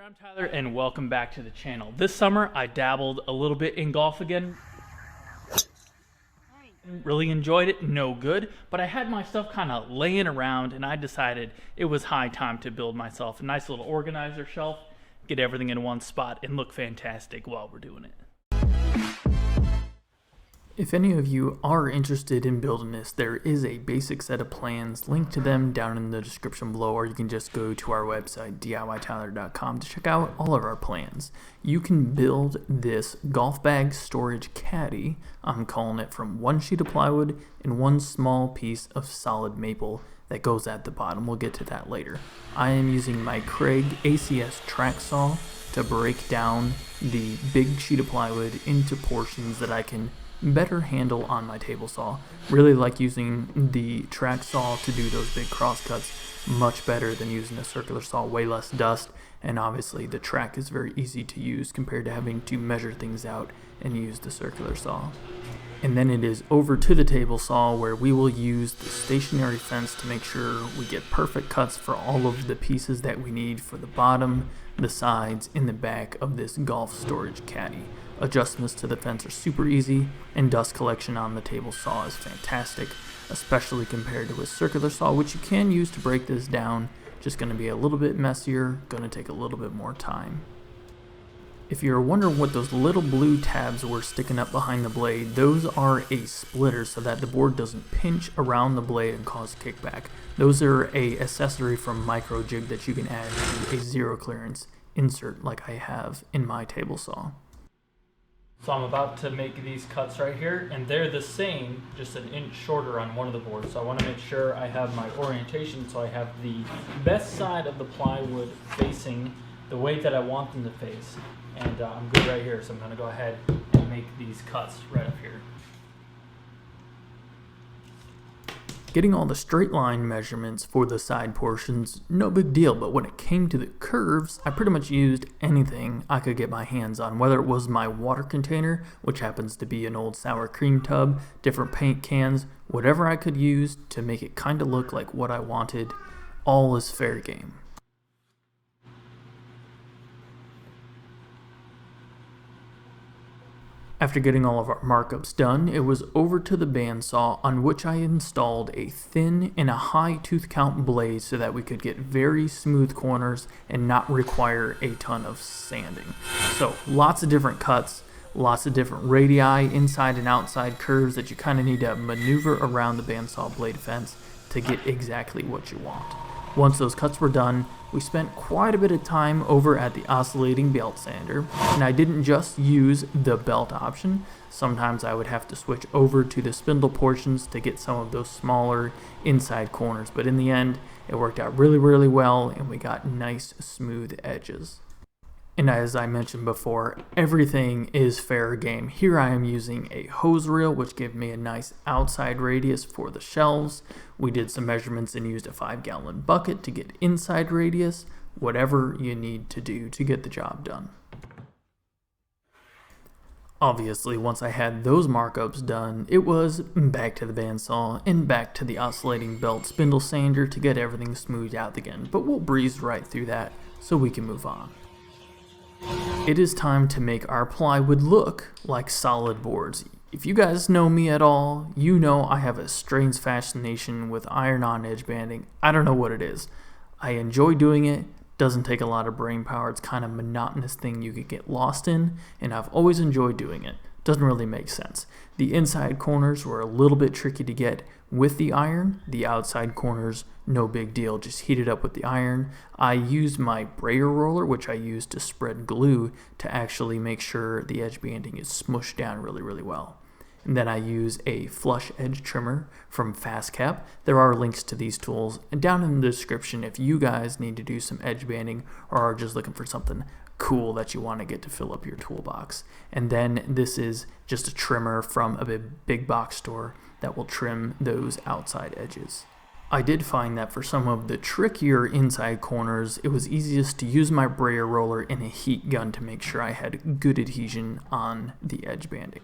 I'm Tyler and welcome back to the channel. This summer I dabbled a little bit in golf again. Really enjoyed it, no good, but I had my stuff kind of laying around and I decided it was high time to build myself a nice little organizer shelf, get everything in one spot and look fantastic while we're doing it. If any of you are interested in building this, there is a basic set of plans, linked to them down in the description below, or you can just go to our website, DIYtyler.com, to check out all of our plans. You can build this golf bag storage caddy, I'm calling it, from one sheet of plywood and one small piece of solid maple that goes at the bottom. We'll get to that later. I am using my Craig ACS track saw to break down the big sheet of plywood into portions that I can better handle on my table saw. Really like using the track saw to do those big cross cuts, much better than using a circular saw, way less dust, and obviously the track is very easy to use compared to having to measure things out and use the circular saw. And then it is over to the table saw where we will use the stationary fence to make sure we get perfect cuts for all of the pieces that we need for the bottom, the sides, and the back of this golf storage caddy. Adjustments to the fence are super easy, and dust collection on the table saw is fantastic, especially compared to a circular saw, which you can use to break this down. Just going to be a little bit messier, going to take a little bit more time. If you're wondering what those little blue tabs were sticking up behind the blade, those are a splitter so that the board doesn't pinch around the blade and cause kickback. Those are a accessory from Micro Jig that you can add to a zero clearance insert like I have in my table saw. So I'm about to make these cuts right here, and they're the same, just an inch shorter on one of the boards. So I want to make sure I have my orientation so I have the best side of the plywood facing the way that I want them to face. And I'm good right here, so I'm going to go ahead and make these cuts right up here. Getting all the straight line measurements for the side portions, no big deal, but when it came to the curves, I pretty much used anything I could get my hands on, whether it was my water container, which happens to be an old sour cream tub, different paint cans, whatever I could use to make it kind of look like what I wanted. All is fair game. After getting all of our markups done, it was over to the bandsaw, on which I installed a thin and a high tooth count blade so that we could get very smooth corners and not require a ton of sanding. So lots of different cuts, lots of different radii, inside and outside curves that you kind of need to maneuver around the bandsaw blade fence to get exactly what you want. Once those cuts were done, we spent quite a bit of time over at the oscillating belt sander, and I didn't just use the belt option. Sometimes I would have to switch over to the spindle portions to get some of those smaller inside corners, but in the end, it worked out really well, and we got nice smooth edges. And as I mentioned before, everything is fair game. Here I am using a hose reel, which gave me a nice outside radius for the shelves. We did some measurements and used a 5-gallon bucket to get inside radius. Whatever you need to do to get the job done. Obviously, once I had those markups done, it was back to the bandsaw and back to the oscillating belt spindle sander to get everything smoothed out again. But we'll breeze right through that so we can move on. It is time to make our plywood look like solid boards. If you guys know me at all, you know I have a strange fascination with iron-on edge banding. I don't know what it is. I enjoy doing it. Doesn't take a lot of brain power. It's kind of a monotonous thing you could get lost in, and I've always enjoyed doing it. Doesn't really make sense. The inside corners were a little bit tricky to get with the iron. The outside corners, no big deal, just heat it up with the iron. I used my brayer roller, which I used to spread glue, to actually make sure the edge banding is smushed down really well. And then I use a flush edge trimmer from FastCap. There are links to these tools down in the description if you guys need to do some edge banding or are just looking for something cool that you want to get to fill up your toolbox. And then this is just a trimmer from a big box store that will trim those outside edges. I did find that for some of the trickier inside corners, it was easiest to use my brayer roller and a heat gun to make sure I had good adhesion on the edge banding.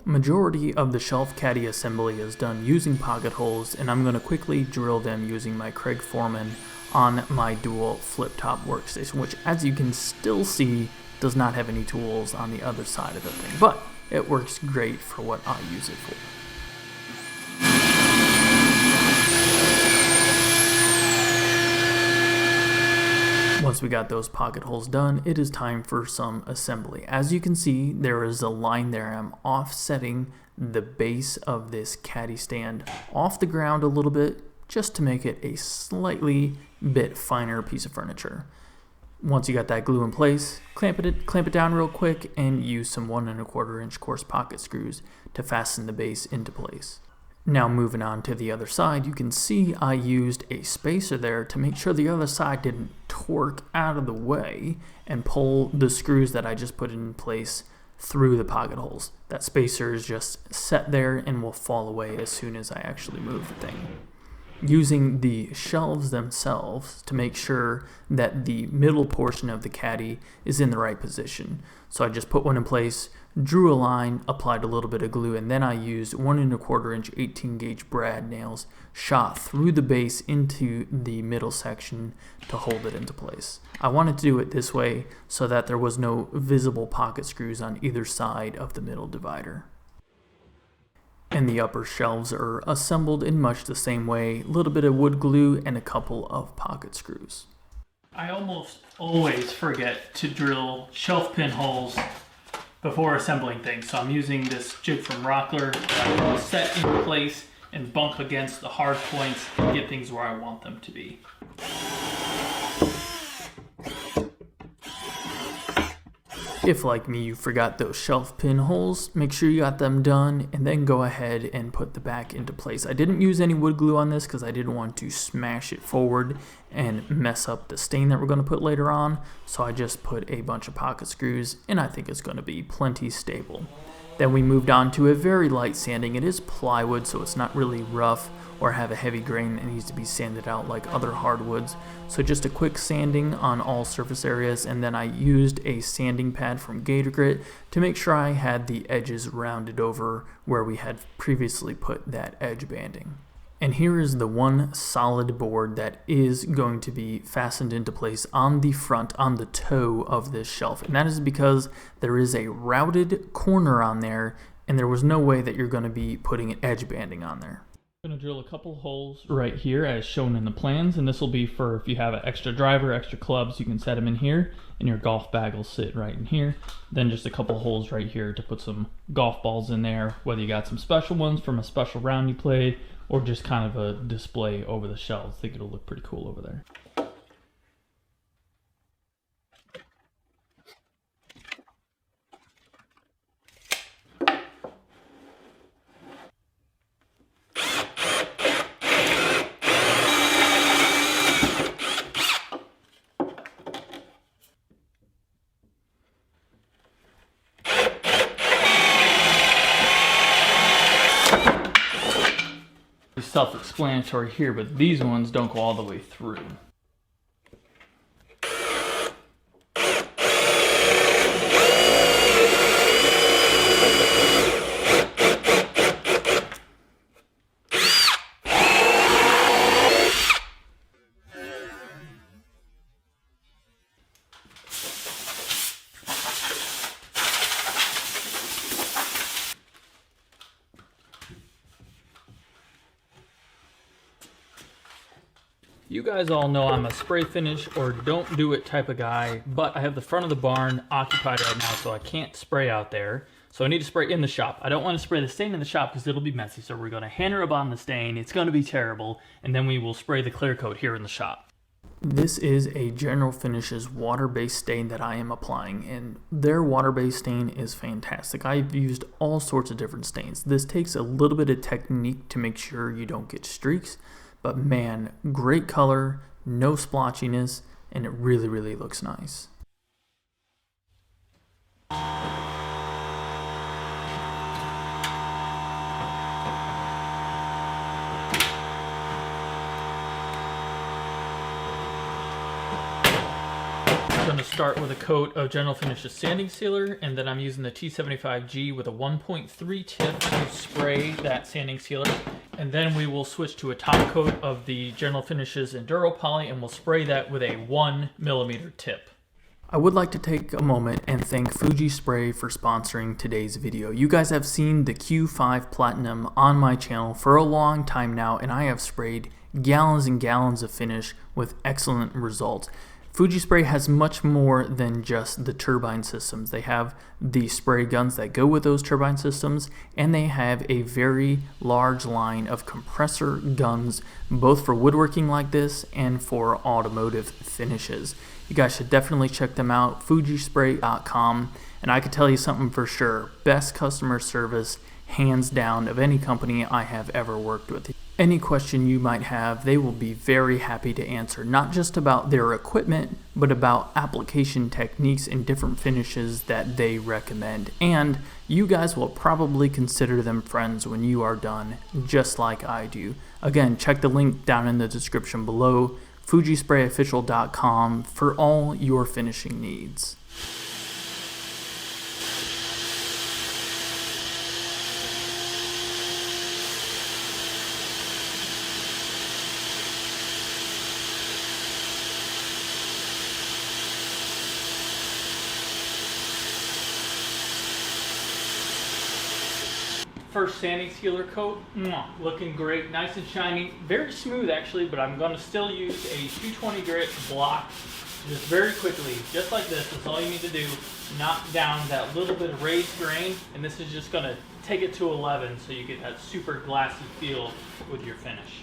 Majority of the shelf caddy assembly is done using pocket holes, and I'm going to quickly drill them using my Craig Foreman on my dual flip-top workstation, which, as you can still see, does not have any tools on the other side of the thing, but it works great for what I use it for. Once we got those pocket holes done, it is time for some assembly. As you can see, there is a line there. I'm offsetting the base of this caddy stand off the ground a little bit, just to make it a slightly bit finer piece of furniture. Once you got that glue in place, clamp it down real quick and use some 1 1/4 inch coarse pocket screws to fasten the base into place. Now moving on to the other side, you can see I used a spacer there to make sure the other side didn't torque out of the way and pull the screws that I just put in place through the pocket holes. That spacer is just set there and will fall away as soon as I actually move the thing. Using the shelves themselves to make sure that the middle portion of the caddy is in the right position. So I just put one in place, drew a line, applied a little bit of glue, and then I used 1 1/4 inch 18 gauge brad nails shot through the base into the middle section to hold it into place. I wanted to do it this way so that there was no visible pocket screws on either side of the middle divider. And the upper shelves are assembled in much the same way, a little bit of wood glue and a couple of pocket screws. I almost always forget to drill shelf pin holes before assembling things, so I'm using this jig from Rockler that I will set in place and bump against the hard points and get things where I want them to be. If, like me, you forgot those shelf pin holes, make sure you got them done and then go ahead and put the back into place. I didn't use any wood glue on this because I didn't want to smash it forward and mess up the stain that we're going to put later on, so I just put a bunch of pocket screws and I think it's going to be plenty stable. Then we moved on to a very light sanding. It is plywood, so it's not really rough or have a heavy grain that needs to be sanded out like other hardwoods. So just a quick sanding on all surface areas, and then I used a sanding pad from Gator Grit to make sure I had the edges rounded over where we had previously put that edge banding. And here is the one solid board that is going to be fastened into place on the front, on the toe of this shelf. And that is because there is a routed corner on there, and there was no way that you're going to be putting an edge banding on there. I'm going to drill a couple holes right here as shown in the plans, and this will be for if you have an extra driver, extra clubs, you can set them in here, and your golf bag will sit right in here. Then just a couple holes right here to put some golf balls in there, whether you got some special ones from a special round you played, or just kind of a display over the shelves. I think it'll look pretty cool over there. Self-explanatory here, but these ones don't go all the way through. You guys all know I'm a spray finish or don't do it type of guy, but I have the front of the barn occupied right now, so I can't spray out there. So I need to spray in the shop. I don't want to spray the stain in the shop because it'll be messy, so we're going to hand rub on the stain. It's going to be terrible, and then we will spray the clear coat here in the shop. This is a General Finishes water-based stain that I am applying, and their water-based stain is fantastic. I've used all sorts of different stains. This takes a little bit of technique to make sure you don't get streaks, but man, great color, no splotchiness, and it really, really looks nice. I'm going to start with a coat of General Finishes sanding sealer, and then I'm using the T75G with a 1.3 tip to spray that sanding sealer. And then we will switch to a top coat of the General Finishes Enduro Poly, and we'll spray that with a 1mm tip. I would like to take a moment and thank Fuji Spray for sponsoring today's video. You guys have seen the Q5 Platinum on my channel for a long time now, and I have sprayed gallons and gallons of finish with excellent results. Fuji Spray has much more than just the turbine systems. They have the spray guns that go with those turbine systems, and they have a very large line of compressor guns, both for woodworking like this and for automotive finishes. You guys should definitely check them out, fujispray.com, and I can tell you something for sure, best customer service, hands down, of any company I have ever worked with. Any question you might have, they will be very happy to answer, not just about their equipment, but about application techniques and different finishes that they recommend. And you guys will probably consider them friends when you are done, just like I do. Again, check the link down in the description below, fujisprayofficial.com, for all your finishing needs. First sanding sealer coat, looking great, nice and shiny, very smooth actually, but I'm going to still use a 220 grit block just very quickly, just like this. That's all you need to do. Knock down that little bit of raised grain, and this is just going to take it to 11 so you get that super glassy feel with your finish.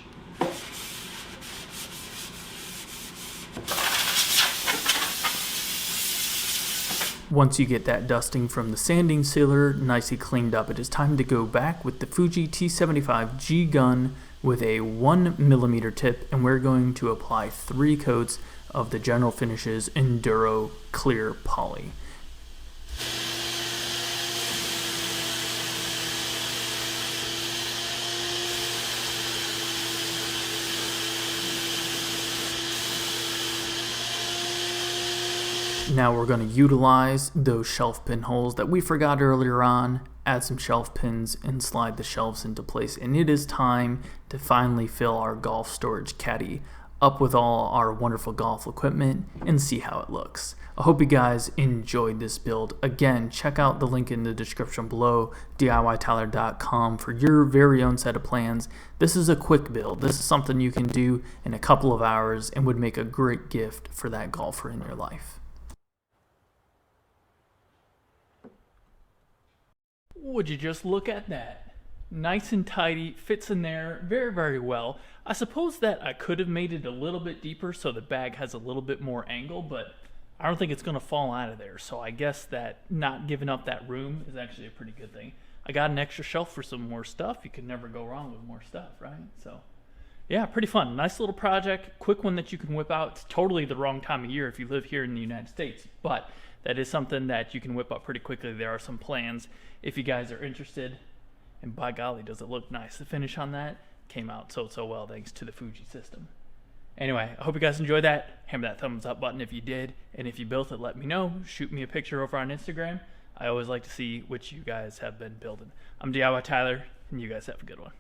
Once you get that dusting from the sanding sealer nicely cleaned up, it is time to go back with the Fuji T75G gun with a 1mm tip, and we're going to apply 3 coats of the General Finishes Enduro Clear Poly. Now we're going to utilize those shelf pin holes that we forgot earlier on, add some shelf pins and slide the shelves into place, and it is time to finally fill our golf storage caddy up with all our wonderful golf equipment and see how it looks. I hope you guys enjoyed this build. Again, check out the link in the description below, DIYtyler.com, for your very own set of plans. This is a quick build. This is something you can do in a couple of hours and would make a great gift for that golfer in your life. Would you just look at that? Nice and tidy, fits in there very, very well. I suppose that I could have made it a little bit deeper so the bag has a little bit more angle, but I don't think it's going to fall out of there. So I guess that not giving up that room is actually a pretty good thing. I got an extra shelf for some more stuff. You could never go wrong with more stuff, right? So yeah, pretty fun. Nice little project, quick one that you can whip out. It's totally the wrong time of year if you live here in the United States, but that is something that you can whip up pretty quickly. There are some plans if you guys are interested. And by golly, does it look nice. The finish on that came out so well thanks to the Fuji system. Anyway, I hope you guys enjoyed that. Hammer that thumbs up button if you did. And if you built it, let me know. Shoot me a picture over on Instagram. I always like to see what you guys have been building. I'm DIY Tyler, and you guys have a good one.